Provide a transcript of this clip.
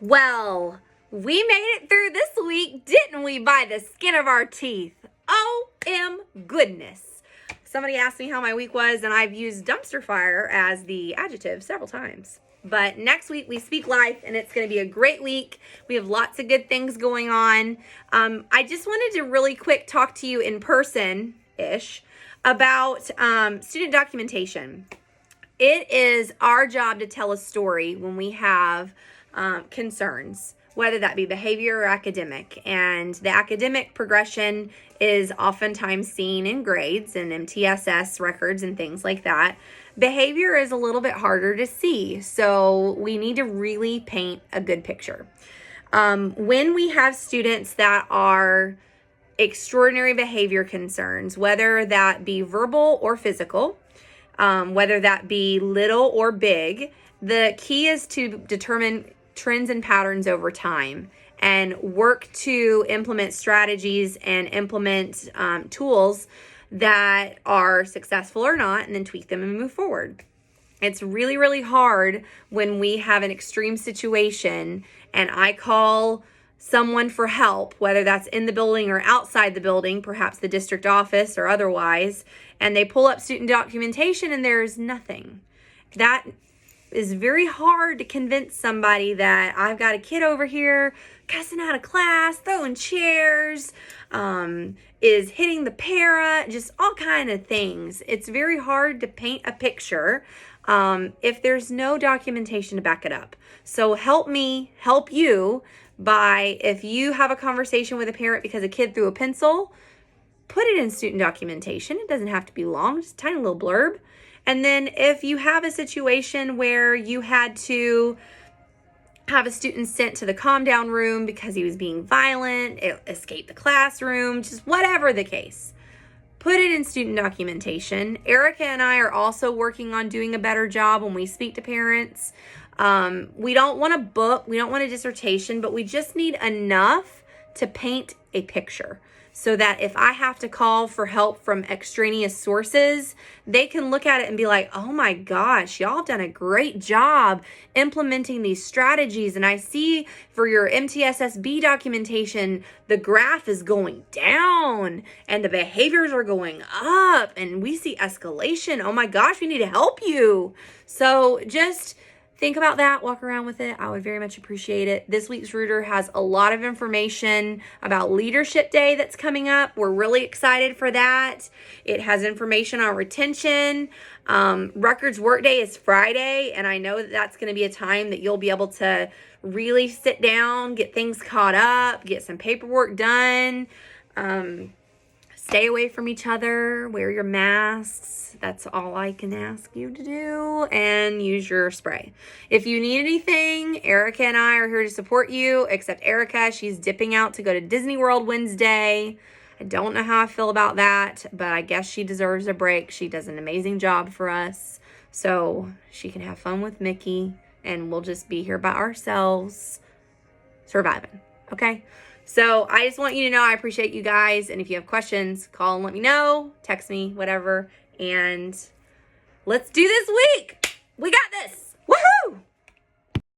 Well, we made it through this week, didn't we, by the skin of our teeth? OM goodness. Somebody asked me how my week was, and I've used dumpster fire as the adjective several times. But next week, we speak life, and it's going to be a great week. We have lots of good things going on. I just wanted to really quick talk to you in person-ish about student documentation. It is our job to tell a story when we have concerns, whether that be behavior or academic. And the academic progression is oftentimes seen in grades and MTSS records and things like that. Behavior is a little bit harder to see, so we need to really paint a good picture. When we have students that are extraordinary behavior concerns, whether that be verbal or physical, whether that be little or big, the key is to determine trends and patterns over time and work to implement strategies and implement tools that are successful or not, and then tweak them and move forward. It's really, really hard when we have an extreme situation and I call someone for help, whether that's in the building or outside the building, perhaps the district office or otherwise, and they pull up student documentation and there's nothing. That is very hard to convince somebody that I've got a kid over here cussing out of class, throwing chairs, is hitting the para, just all kind of things. It's very hard to paint a picture if there's no documentation to back it up. So help me help you by, if you have a conversation with a parent because a kid threw a pencil, put it in student documentation. It doesn't have to be long, just a tiny little blurb. And then if you have a situation where you had to have a student sent to the calm down room because he was being violent, escaped the classroom, just whatever the case, put it in student documentation. Erica and I are also working on doing a better job when we speak to parents. We don't want a book, we don't want a dissertation, but we just need enough to paint a picture so that if I have to call for help from extraneous sources, they can look at it and be like, oh my gosh, y'all have done a great job implementing these strategies. And I see for your MTSSB documentation, the graph is going down and the behaviors are going up and we see escalation. Oh my gosh, we need to help you. So just think about that, walk around with it. I would very much appreciate it. This week's Rooter has a lot of information about Leadership Day that's coming up. We're really excited for that. It has information on retention. Records Workday is Friday, and I know that that's going to be a time that you'll be able to really sit down, get things caught up, get some paperwork done. Stay away from each other, wear your masks. That's all I can ask you to do, and use your spray. If you need anything, Erica and I are here to support you, except Erica, she's dipping out to go to Disney World Wednesday. I don't know how I feel about that, but I guess she deserves a break. She does an amazing job for us, so she can have fun with Mickey, and we'll just be here by ourselves, surviving, okay? So I just want you to know I appreciate you guys. And if you have questions, call and let me know. Text me, whatever. And let's do this week. We got this. Woohoo!